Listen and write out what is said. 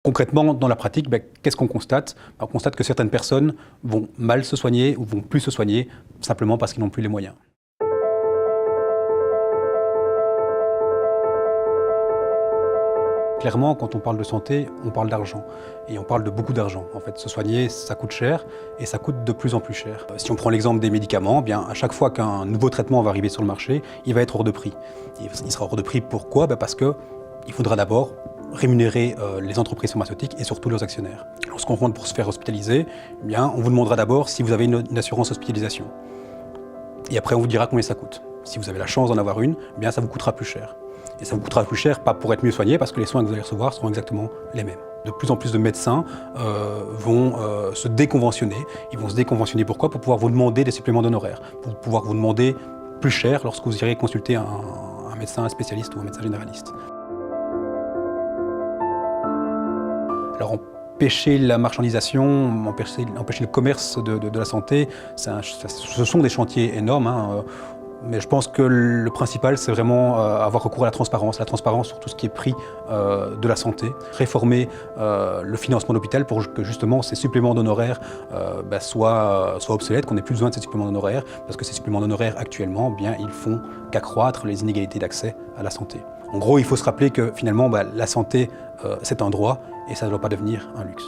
Concrètement, dans la pratique, qu'est-ce qu'on constate? On constate que certaines personnes vont mal se soigner ou vont plus se soigner simplement parce qu'ils n'ont plus les moyens. Clairement, quand on parle de santé, on parle d'argent. Et on parle de beaucoup d'argent. En fait, se soigner, ça coûte cher et ça coûte de plus en plus cher. Si on prend l'exemple des médicaments, à chaque fois qu'un nouveau traitement va arriver sur le marché, il va être hors de prix. Il sera hors de prix pourquoi? Parce qu'il faudra d'abord rémunérer les entreprises pharmaceutiques et surtout leurs actionnaires. Lorsqu'on rentre pour se faire hospitaliser, on vous demandera d'abord si vous avez une assurance hospitalisation. Et après, on vous dira combien ça coûte. Si vous avez la chance d'en avoir une, ça vous coûtera plus cher. Et ça vous coûtera plus cher, pas pour être mieux soigné, parce que les soins que vous allez recevoir seront exactement les mêmes. De plus en plus de médecins vont se déconventionner. Ils vont se déconventionner pourquoi? Pour pouvoir vous demander des suppléments d'honoraires, pour pouvoir vous demander plus cher lorsque vous irez consulter un médecin spécialiste ou un médecin généraliste. Alors, empêcher la marchandisation, empêcher le commerce de la santé, ce sont des chantiers énormes. Mais je pense que le principal, c'est vraiment avoir recours à la transparence sur tout ce qui est prix de la santé. Réformer le financement de l'hôpital pour que justement ces suppléments d'honoraires soient obsolètes, qu'on n'ait plus besoin de ces suppléments d'honoraires, parce que ces suppléments d'honoraires actuellement, ils font qu'accroître les inégalités d'accès à la santé. En gros, il faut se rappeler que finalement, la santé, c'est un droit et ça ne doit pas devenir un luxe.